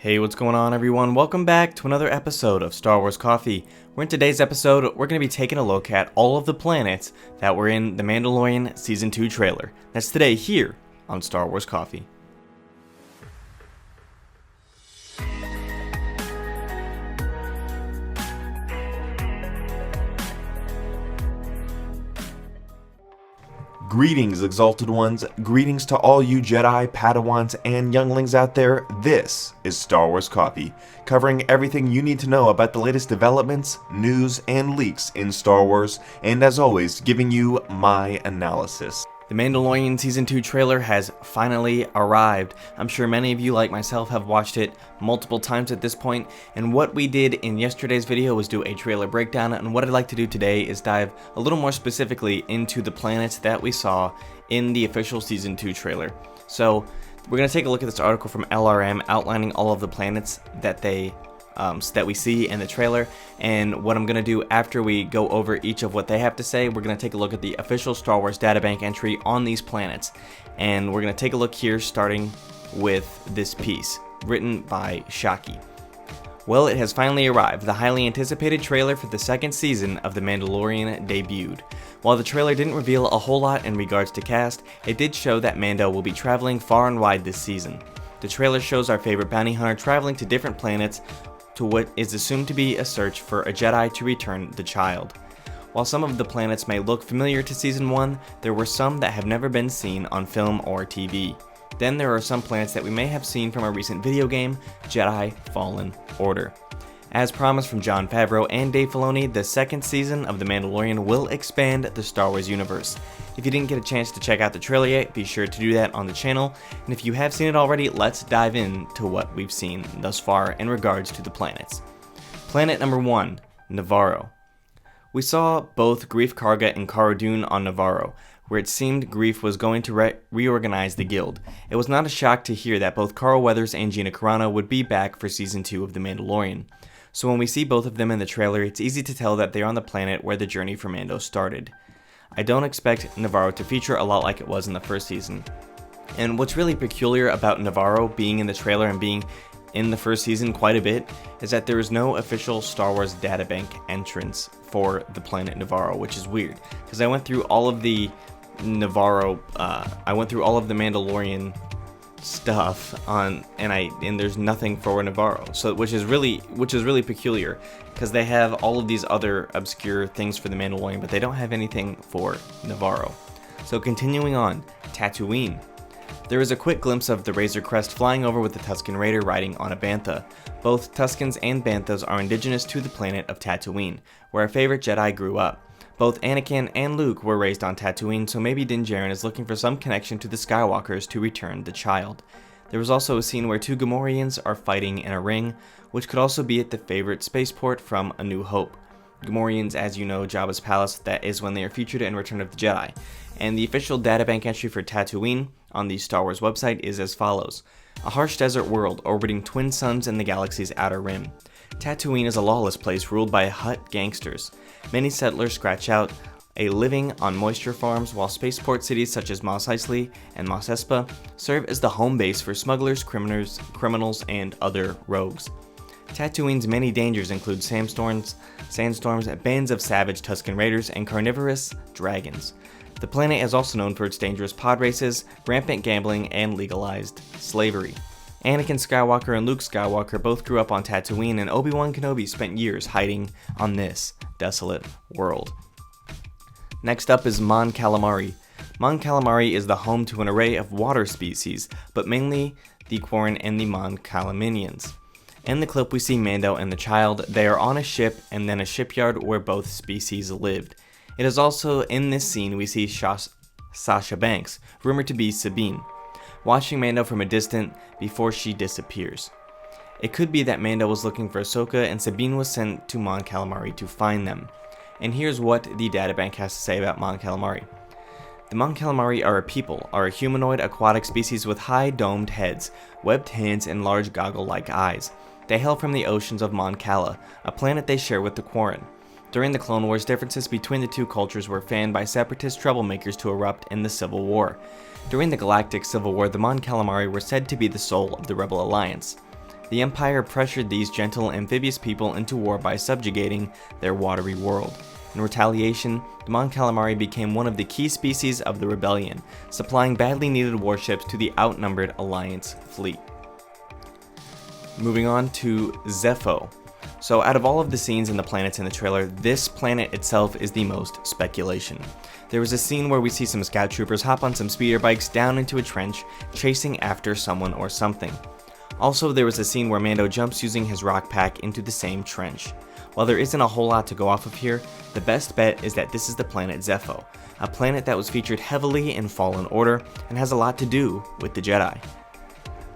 Hey, what's going on everyone? Welcome back to another episode of Star Wars Coffee, where in today's episode, we're going to be taking a look at all of the planets that were in the Mandalorian Season 2 trailer. That's today here on Star Wars Coffee. Greetings, Exalted Ones. Greetings to all you Jedi, Padawans, and younglings out there. This is Star Wars Coffee, covering everything you need to know about the latest developments, news, and leaks in Star Wars, and as always, giving you my analysis. The Mandalorian Season 2 trailer has finally arrived. I'm sure many of you, like myself, have watched it multiple times at this point, and what we did in yesterday's video was do a trailer breakdown, and what I'd like to do today is dive a little more specifically into the planets that we saw in the official Season 2 trailer. So, we're going to take a look at this article from LRM outlining all of the planets that that we see in the trailer, and what I'm going to do after we go over each of what they have to say, we're going to take a look at the official Star Wars databank entry on these planets, and we're going to take a look here starting with this piece, written by Shaki. Well, it has finally arrived. The highly anticipated trailer for the second season of The Mandalorian debuted. While the trailer didn't reveal a whole lot in regards to cast, it did show that Mando will be traveling far and wide this season. The trailer shows our favorite bounty hunter traveling to different planets to what is assumed to be a search for a Jedi to return the child. While some of the planets may look familiar to Season 1, there were some that have never been seen on film or TV. Then there are some planets that we may have seen from a recent video game, Jedi Fallen Order. As promised from Jon Favreau and Dave Filoni, the second season of The Mandalorian will expand the Star Wars universe. If you didn't get a chance to check out the trailer yet, be sure to do that on the channel, and if you have seen it already, let's dive into what we've seen thus far in regards to the planets. Planet number 1, Navarro. We saw both Greef Karga and Cara Dune on Navarro, where it seemed Greef was going to reorganize the guild. It was not a shock to hear that both Carl Weathers and Gina Carano would be back for Season 2 of The Mandalorian. So when we see both of them in the trailer, it's easy to tell that they're on the planet where the journey for Mando started. I don't expect Navarro to feature a lot like it was in the first season. And what's really peculiar about Navarro being in the trailer and being in the first season quite a bit is that there is no official Star Wars databank entrance for the planet Navarro, which is weird. Because I went through all of the Mandalorian stuff and there's nothing for Navarro, so which is really peculiar, because they have all of these other obscure things for the Mandalorian, but they don't have anything for Navarro. So continuing on, Tatooine. There is a quick glimpse of the Razor Crest flying over with the Tusken Raider riding on a bantha. Both Tuskens and banthas are indigenous to the planet of Tatooine, where our favorite Jedi grew up. Both Anakin and Luke were raised on Tatooine, so maybe Din Djarin is looking for some connection to the Skywalkers to return the child. There was also a scene where two Gamorreans are fighting in a ring, which could also be at the favorite spaceport from A New Hope. Gamorreans, as you know, Jabba's palace, that is when they are featured in Return of the Jedi. And the official databank entry for Tatooine on the Star Wars website is as follows: a harsh desert world orbiting twin suns in the galaxy's outer rim. Tatooine is a lawless place ruled by Hutt gangsters. Many settlers scratch out a living on moisture farms, while spaceport cities such as Mos Eisley and Mos Espa serve as the home base for smugglers, criminals, and other rogues. Tatooine's many dangers include sandstorms, bands of savage Tusken Raiders, and carnivorous dragons. The planet is also known for its dangerous pod races, rampant gambling, and legalized slavery. Anakin Skywalker and Luke Skywalker both grew up on Tatooine, and Obi-Wan Kenobi spent years hiding on this desolate world. Next up is Mon Calamari. Mon Calamari is the home to an array of water species, but mainly the Quarren and the Mon Calaminians. In the clip we see Mando and the child. They are on a ship and then a shipyard where both species lived. It is also in this scene we see Sasha Banks, rumored to be Sabine, watching Mando from a distance before she disappears. It could be that Mando was looking for Ahsoka and Sabine was sent to Mon Calamari to find them. And here's what the databank has to say about Mon Calamari. The Mon Calamari are a humanoid aquatic species with high domed heads, webbed hands, and large goggle-like eyes. They hail from the oceans of Mon Cala, a planet they share with the Quarren. During the Clone Wars, differences between the two cultures were fanned by separatist troublemakers to erupt in the Civil War. During the Galactic Civil War, the Mon Calamari were said to be the soul of the Rebel Alliance. The Empire pressured these gentle amphibious people into war by subjugating their watery world. In retaliation, the Mon Calamari became one of the key species of the rebellion, supplying badly needed warships to the outnumbered Alliance fleet. Moving on to Zepho. So out of all of the scenes and the planets in the trailer, this planet itself is the most speculation. There was a scene where we see some scout troopers hop on some speeder bikes down into a trench, chasing after someone or something. Also, there was a scene where Mando jumps using his rock pack into the same trench. While there isn't a whole lot to go off of here, the best bet is that this is the planet Zepho, a planet that was featured heavily in Fallen Order and has a lot to do with the Jedi.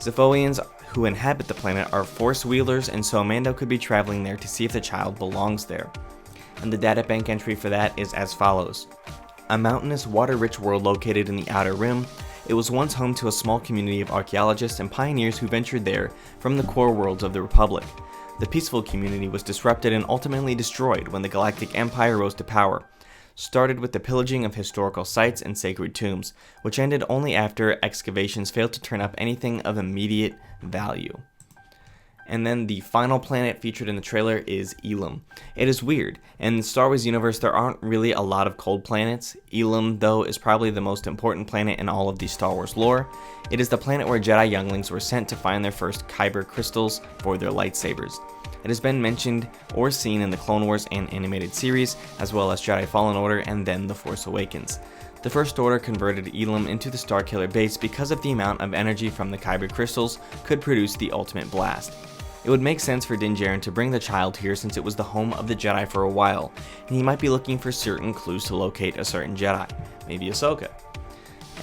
Zephoians who inhabit the planet are Force wheelers, and so Mando could be traveling there to see if the child belongs there. And the databank entry for that is as follows. A mountainous, water-rich world located in the Outer Rim, it was once home to a small community of archaeologists and pioneers who ventured there from the core worlds of the Republic. The peaceful community was disrupted and ultimately destroyed when the Galactic Empire rose to power. Started with the pillaging of historical sites and sacred tombs, which ended only after excavations failed to turn up anything of immediate value. And then the final planet featured in the trailer is Elum. It is weird. In the Star Wars universe, there aren't really a lot of cold planets. Elum, though, is probably the most important planet in all of the Star Wars lore. It is the planet where Jedi younglings were sent to find their first kyber crystals for their lightsabers. It has been mentioned or seen in the Clone Wars and animated series, as well as Jedi Fallen Order and then The Force Awakens. The First Order converted Elum into the Starkiller base because of the amount of energy from the kyber crystals could produce the ultimate blast. It would make sense for Din Djarin to bring the child here since it was the home of the Jedi for a while, and he might be looking for certain clues to locate a certain Jedi, maybe Ahsoka.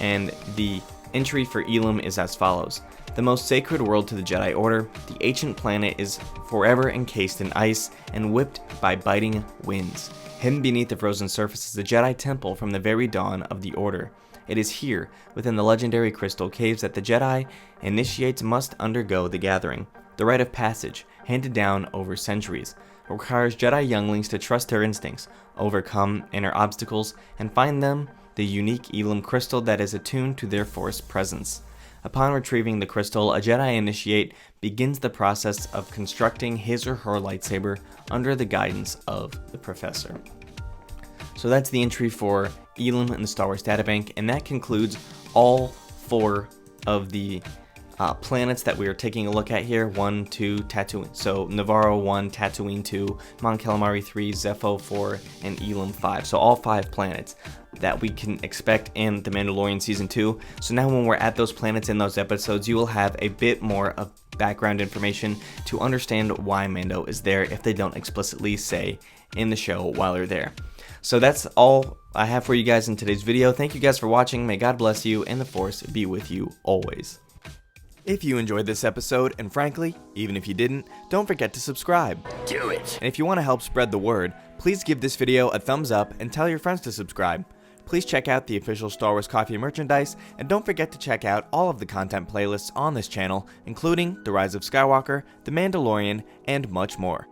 And the entry for Elum is as follows. The most sacred world to the Jedi Order, the ancient planet is forever encased in ice and whipped by biting winds. Hidden beneath the frozen surface is the Jedi Temple from the very dawn of the Order. It is here, within the legendary crystal caves, that the Jedi initiates must undergo the gathering. The rite of passage, handed down over centuries, requires Jedi younglings to trust their instincts, overcome inner obstacles, and find them the unique Elum crystal that is attuned to their Force presence. Upon retrieving the crystal, a Jedi initiate begins the process of constructing his or her lightsaber under the guidance of the Professor. So that's the entry for Elum in the Star Wars databank, and that concludes all 4 of the planets that we are taking a look at here. 1, 2, Tatooine. So Navarro 1, Tatooine 2, Mon Calamari 3, Zepho 4, and Elum 5. So all 5 planets that we can expect in The Mandalorian Season 2. So now when we're at those planets in those episodes, you will have a bit more of background information to understand why Mando is there if they don't explicitly say in the show while they're there. So that's all I have for you guys in today's video. Thank you guys for watching. May God bless you and the Force be with you always. If you enjoyed this episode, and frankly, even if you didn't, don't forget to subscribe. Do it! And if you want to help spread the word, please give this video a thumbs up and tell your friends to subscribe. Please check out the official Star Wars Coffee merchandise, and don't forget to check out all of the content playlists on this channel, including The Rise of Skywalker, The Mandalorian, and much more.